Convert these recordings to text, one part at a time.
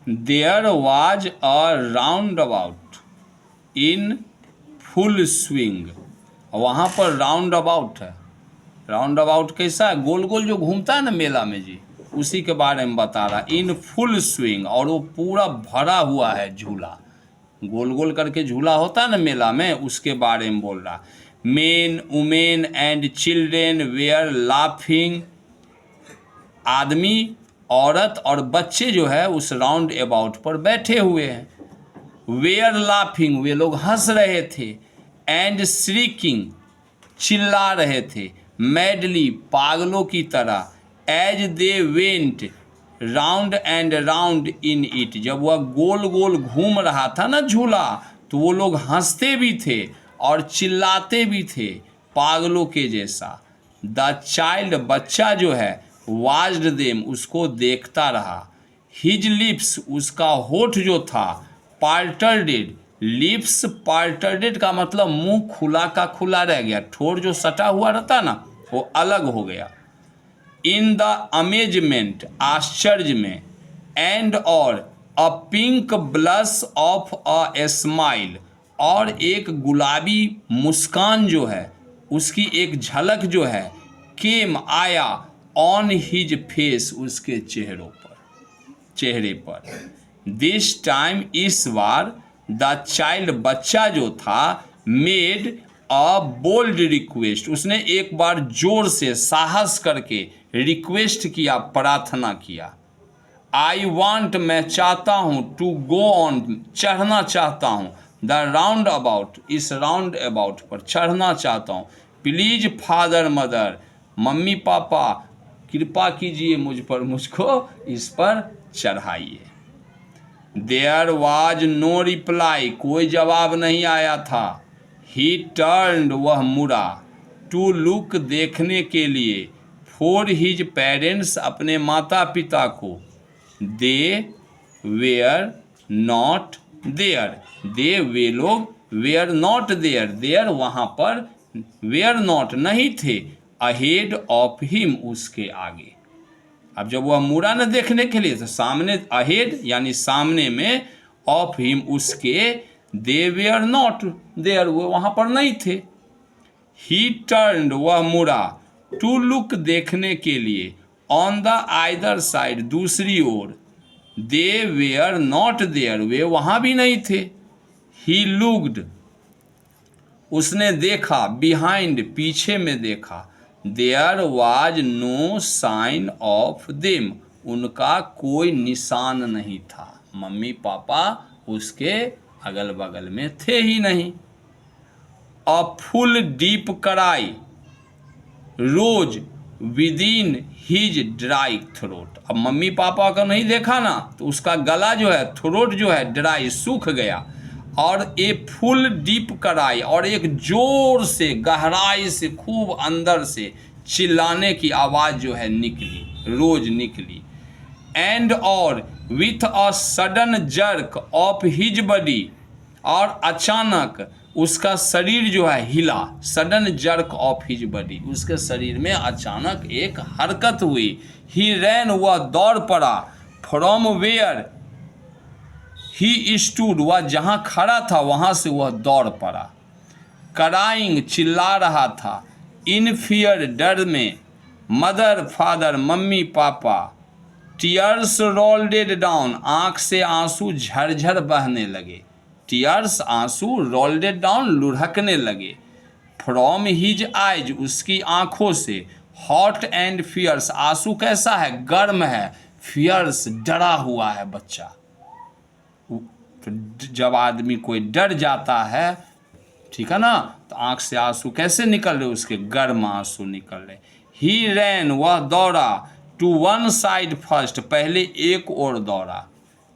There was a roundabout in full swing. वहाँ पर roundabout है। Roundabout कैसा है? गोल गोल जो घूमता है ना मेला में जी, उसी के बारे में बता रहा। इन फुल स्विंग, और वो पूरा भरा हुआ है झूला। गोल गोल करके झूला होता है ना मेला में, उसके बारे में बोल रहा। Men women and children were laughing. आदमी, औरत और बच्चे जो है उस राउंड अबाउट पर बैठे हुए हैं। वेयर लाफिंग, वे लोग हंस रहे थे। एंड श्रीकिंग, चिल्ला रहे थे। मैडली, पागलों की तरह। As they went round and round in it, जब वह गोल गोल घूम रहा था ना झूला, तो वो लोग हंसते भी थे और चिल्लाते भी थे पागलों के जैसा। द चाइल्ड, बच्चा जो है, वाज्ड देम, उसको देखता रहा। हिज लिप्स, उसका होठ जो था, पार्टर्डेड। लिप्स पार्टर्डेड का मतलब मुंह खुला का खुला रह गया, ठोर जो सटा हुआ रहता ना वो अलग हो गया। इन द अमेजमेंट, आश्चर्य में। एंड और a pink blush of a smile, और एक गुलाबी मुस्कान जो है उसकी एक झलक जो है, केम, आया, ऑन हिज फेस, उसके चेहरे पर। दिस टाइम, इस बार, द चाइल्ड, बच्चा जो था, मेड अ बोल्ड रिक्वेस्ट, उसने एक बार जोर से साहस करके रिक्वेस्ट किया, प्रार्थना किया। आई वांट, मैं चाहता हूँ, टू गो ऑन, चढ़ना चाहता हूँ, द राउंड अबाउट, इस राउंड अबाउट पर चढ़ना चाहता हूँ। Please father mother, mummy papa कृपा कीजिए मुझ पर, मुझको इस पर चढ़ाइए। देयर वाज नो रिप्लाई, कोई जवाब नहीं आया था। ही टर्न्ड, वह मुड़ा। टू लुक, देखने के लिए। फॉर हिज पेरेंट्स, अपने माता पिता को। दे वेयर नॉट देयर, दे, वे लोग, वेयर नॉट देयर, देयर वहाँ पर, वेयर नॉट, नहीं थे। अहेड ऑफ हिम, उसके आगे। अब जब वह मुड़ा न देखने के लिए, तो सामने, अहेड यानी सामने में, ऑफ हिम, उसके, दे वेयर नॉट देयर, वो वहाँ पर नहीं थे। ही टर्न्ड, वह मुड़ा। टू लुक, देखने के लिए। ऑन द आइदर साइड, दूसरी ओर। दे वेयर नॉट देयर, वे वहाँ भी नहीं थे। ही लुक्ड, उसने देखा। बिहाइंड, पीछे में देखा। There was no sign of them, उनका कोई निशान नहीं था। मम्मी पापा उसके अगल बगल में थे ही नहीं। अ फुल डीप कराई रोज विदिन हिज ड्राई थ्रोट। अब मम्मी पापा का नहीं देखा ना, तो उसका गला जो है, थ्रोट जो है, ड्राई, सूख गया। और ए फुल डीप कराई, और एक जोर से, गहराई से, खूब अंदर से चिल्लाने की आवाज़ जो है निकली, रोज निकली। एंड और with a sudden jerk of his body, और अचानक उसका शरीर जो है हिला। Sudden jerk of his body, उसके शरीर में अचानक एक हरकत हुई। ही रैन, वह दौड़ पड़ा। फ्रॉम वेयर ही स्टूड, वह जहाँ खड़ा था वहाँ से वह दौड़ पड़ा। कराइंग, चिल्ला रहा था। इन फियर, डर में। Mother father, mummy papa. Tears rolled down, आँख से आंसू झरझर बहने लगे। टीयर्स, आंसू, रोल्डेड डाउन, लुढ़कने लगे। फ्रॉम हिज आइज, उसकी आंखों से। हॉट एंड फियर्स, आंसू कैसा है? गर्म है। फियर्स, डरा हुआ है बच्चा। तो जब आदमी कोई डर जाता है, ठीक है ना, तो आंख से आंसू कैसे निकल रहे? उसके गर्म आंसू निकल रहे। ही रैन, वह दौड़ा। टू वन साइड फर्स्ट, पहले एक ओर दौड़ा।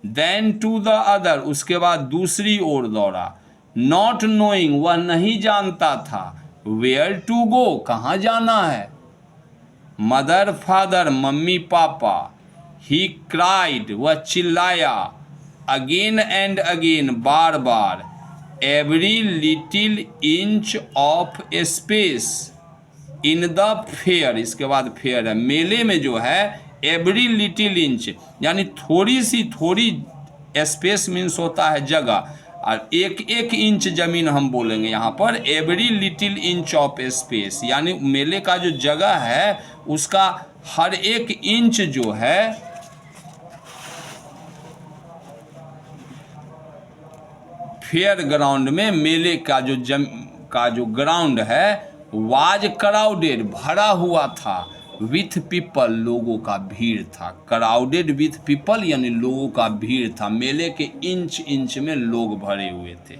देन टू द अदर, उसके बाद दूसरी ओर दौड़ा। नॉट नोइंग, वह नहीं जानता था। वेयर टू गो, कहाँ जाना है। मदर फादर, मम्मी पापा। ही क्राइड, वह चिल्लाया। Again and again, bar bar. Every little inch of space in the fair, इसके बाद फेयर है, मेले में जो है। एवरी लिटिल इंच यानी थोड़ी सी, थोड़ी स्पेस मीन्स होता है जगह, और एक एक इंच जमीन हम बोलेंगे यहाँ पर, every little inch of space, यानी मेले का जो जगह है उसका हर एक इंच जो है फेयर ग्राउंड में, मेले का जो ग्राउंड है वाज क्राउडेड, भरा हुआ था, विथ पीपल, लोगों का भीड़ था। क्राउडेड विथ पीपल यानी लोगों का भीड़ था, मेले के इंच इंच में लोग भरे हुए थे।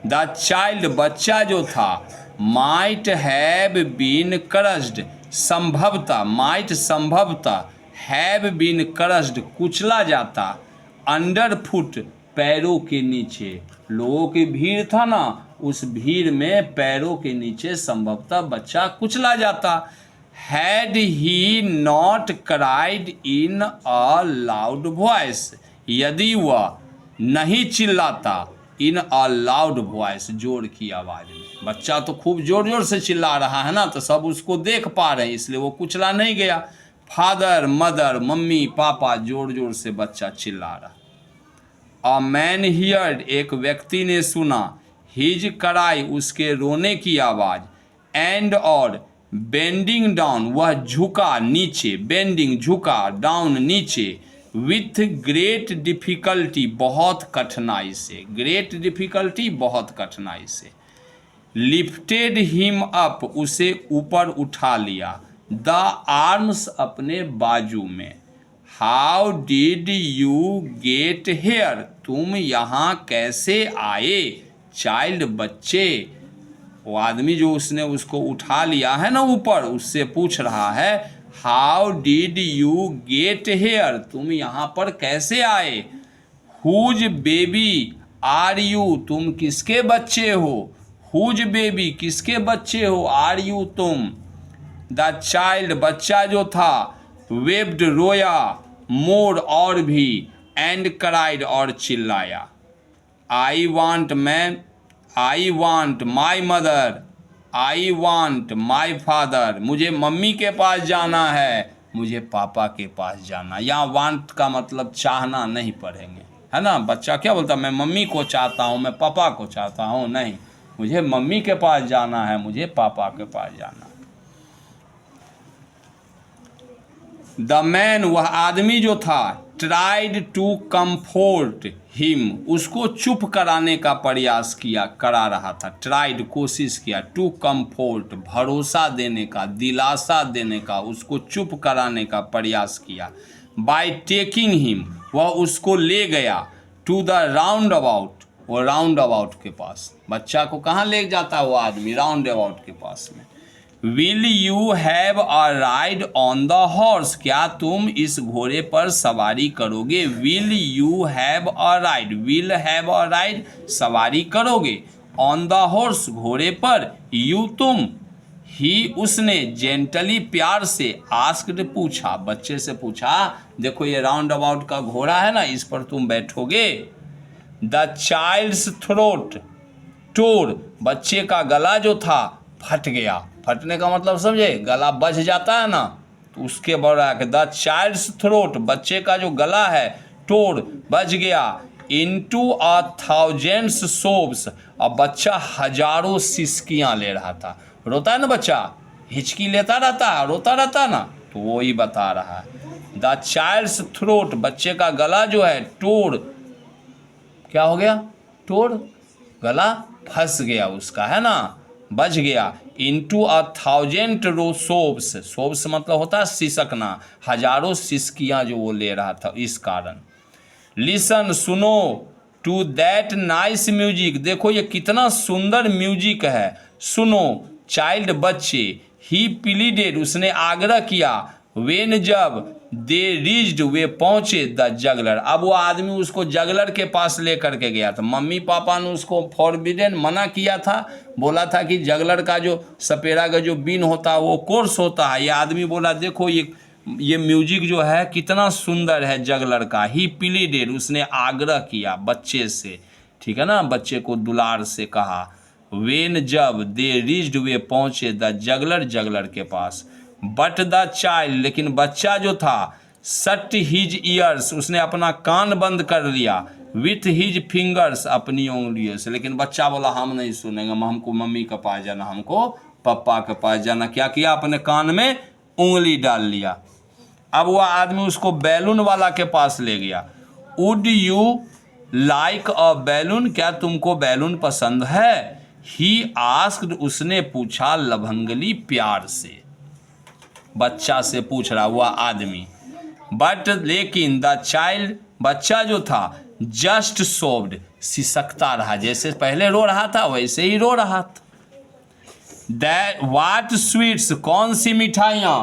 द चाइल्ड, बच्चा जो था, माइट हैव बीन क्रश्ड, संभवतः, माइट संभवतः, हैव बीन क्रश्ड, कुचला जाता, अंडर फुट, पैरों के नीचे, लोगों की भीड़ था ना, उस भीड़ में पैरों के नीचे संभवतः बच्चा कुचला जाता। Had he not cried in a loud voice, यदि वह नहीं चिल्लाता, इन अ लाउड वॉइस, जोर की आवाज में। बच्चा तो खूब जोर जोर से चिल्ला रहा है ना, तो सब उसको देख पा रहे हैं, इसलिए वो कुचला नहीं गया। फादर मदर, मम्मी पापा, जोर जोर से बच्चा चिल्ला रहा। अ मैन हियर्ड, एक व्यक्ति ने सुना, हिज क्राई, उसके रोने की आवाज़, एंड और बेंडिंग डाउन, वह झुका नीचे, बेंडिंग झुका, डाउन नीचे, विथ ग्रेट डिफिकल्टी, बहुत कठिनाई से, ग्रेट डिफिकल्टी, बहुत कठिनाई से, लिफ्टेड हिम अप, उसे ऊपर उठा लिया, द आर्म्स, अपने बाजू में, how did you get here, तुम यहाँ कैसे आए, चाइल्ड, बच्चे, वो आदमी जो उसने उसको उठा लिया है ना ऊपर, उससे पूछ रहा है, how did you get here, तुम यहाँ पर कैसे आए, हुज बेबी आर यू, तुम किसके बच्चे हो, हुज बेबी, किसके बच्चे हो, आर यू, तुम, द चाइल्ड, बच्चा जो था, वेब्ड, रोया, मोर, और भी, एंड क्राइड, और चिल्लाया, आई वांट, मैं, I want my mother, I want my father, मुझे मम्मी के पास जाना है, मुझे पापा के पास जाना। यहाँ वांट का मतलब चाहना नहीं पढ़ेंगे, है ना। बच्चा क्या बोलता, मैं मम्मी को चाहता हूँ, मैं पापा को चाहता हूँ, नहीं, मुझे मम्मी के पास जाना है, मुझे पापा के पास जाना। द मैन, वह आदमी जो था, ट्राइड टू कम्फोर्ट हिम, उसको चुप कराने का प्रयास किया, करा रहा था, ट्राइड, कोशिश किया, टू कम्फोर्ट, भरोसा देने का, दिलासा देने का, उसको चुप कराने का प्रयास किया, बाय टेकिंग हिम, वह उसको ले गया, टू द राउंड अबाउट, वो राउंड अबाउट के पास, बच्चा को कहाँ ले जाता है वो आदमी, राउंड अबाउट के पास में। Will you have a ride on the horse, क्या तुम इस घोड़े पर सवारी करोगे, will you have a ride, will have a ride, सवारी करोगे, ऑन द हॉर्स, घोड़े पर, यू, तुम, ही, उसने, जेंटली, प्यार से, आस्क्ड, पूछा, बच्चे से पूछा, देखो ये राउंड अबाउट का घोड़ा है ना, इस पर तुम बैठोगे। द चाइल्ड्स थ्रोट टोर, बच्चे का गला जो था फट गया, फटने का मतलब समझे, गला बच जाता है ना, तो उसके बड़ा के द चाइल्ड्स थ्रोट, बच्चे का जो गला है, टोर, बच गया, इनटू अ थाउजेंड्स सोब्स, अब बच्चा हजारों सिसकियां ले रहा था, रोता है ना बच्चा, हिचकी लेता रहता है, रोता रहता है ना, तो वो ही बता रहा है। द चाइल्ड्स थ्रोट, बच्चे का गला जो है, टोर, क्या हो गया, टोर, गला फंस गया उसका, है ना, बच गया, इनटू अ थाउजेंड रो सोब्स, सोब्स मतलब होता है सिसकना, हजारों सिसकियां जो वो ले रहा था, इस कारण। लिसन, सुनो, टू दैट नाइस म्यूजिक, देखो ये कितना सुंदर म्यूजिक है, सुनो, चाइल्ड, बच्चे, ही प्लीडेड, उसने आग्रह किया, वेन, जब, दे रीच्ड, वे पहुंचे, द जगलर, अब वो आदमी उसको जगलर के पास लेकर के गया था, मम्मी पापा ने उसको फॉरबिडन, मना किया था, बोला था कि जगलर का जो सपेरा का जो बीन होता है वो कोर्स होता है, ये आदमी बोला देखो ये म्यूजिक जो है कितना सुंदर है जगलर का, ही प्लीडेड, उसने आग्रह किया बच्चे से, ठीक है ना, बच्चे को दुलार से कहा, वेन, जब, दे रीच्ड, वे पहुंचे, द जगलर, जगलर के पास, बट द चाइल्ड, लेकिन बच्चा जो था, सट हिज ईयर्स, उसने अपना कान बंद कर लिया, विथ हिज फिंगर्स, अपनी उंगलियों से। लेकिन बच्चा बोला हम नहीं सुनेंगे, हमको मम्मी के पास जाना, हमको पापा के पास जाना। क्या किया, अपने कान में उंगली डाल लिया। अब वह आदमी उसको बैलून वाला के पास ले गया। Would you like a balloon, क्या तुमको बैलून पसंद है? ही आस्क्ड, उसने पूछा लभंगली, प्यार से। बच्चा से पूछ रहा हुआ आदमी। बट लेकिन द चाइल्ड, बच्चा जो था, जस्ट सोब्ड, सिसकता रहा, जैसे पहले रो रहा था वैसे ही रो रहा था। दैट व्हाट स्वीट्स, कौन सी मिठाइयाँ?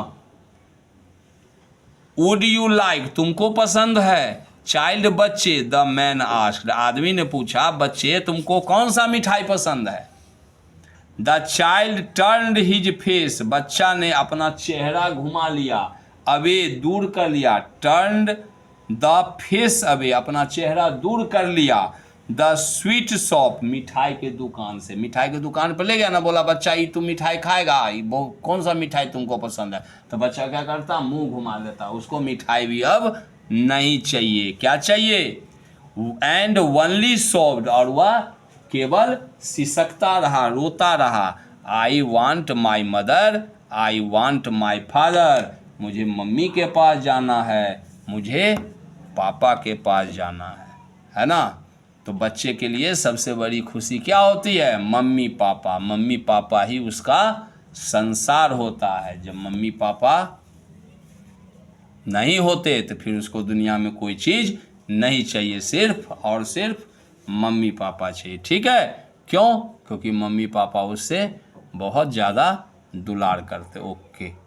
वुड यू लाइक, तुमको पसंद है? चाइल्ड, बच्चे। द मैन आस्क्ड, आदमी ने पूछा बच्चे तुमको कौन सा मिठाई पसंद है? The child turned his face, बच्चा ने अपना चेहरा घुमा लिया, अवे, दूर कर लिया। टर्न्ड द फेस अवे, अपना चेहरा दूर कर लिया। द स्वीट शॉप, मिठाई के दुकान से। मिठाई के दुकान पर ले गया ना, बोला बच्चा ये तुम मिठाई खाएगा, कौन सा मिठाई तुमको पसंद है? तो बच्चा क्या करता, मुंह घुमा लेता, उसको मिठाई भी अब नहीं चाहिए। क्या चाहिए? एंड ओनली सॉफ्ट, और वह केवल सिसकता रहा, रोता रहा। I want my mother, I want my father, मुझे मम्मी के पास जाना है, मुझे पापा के पास जाना है ना। तो बच्चे के लिए सबसे बड़ी खुशी क्या होती है? Mummy papa. मम्मी पापा ही उसका संसार होता है। जब मम्मी पापा नहीं होते तो फिर उसको दुनिया में कोई चीज़ नहीं चाहिए, सिर्फ और सिर्फ मम्मी पापा चाहिए। ठीक है, क्यों? क्योंकि मम्मी पापा उससे बहुत ज़्यादा दुलार करते। ओके।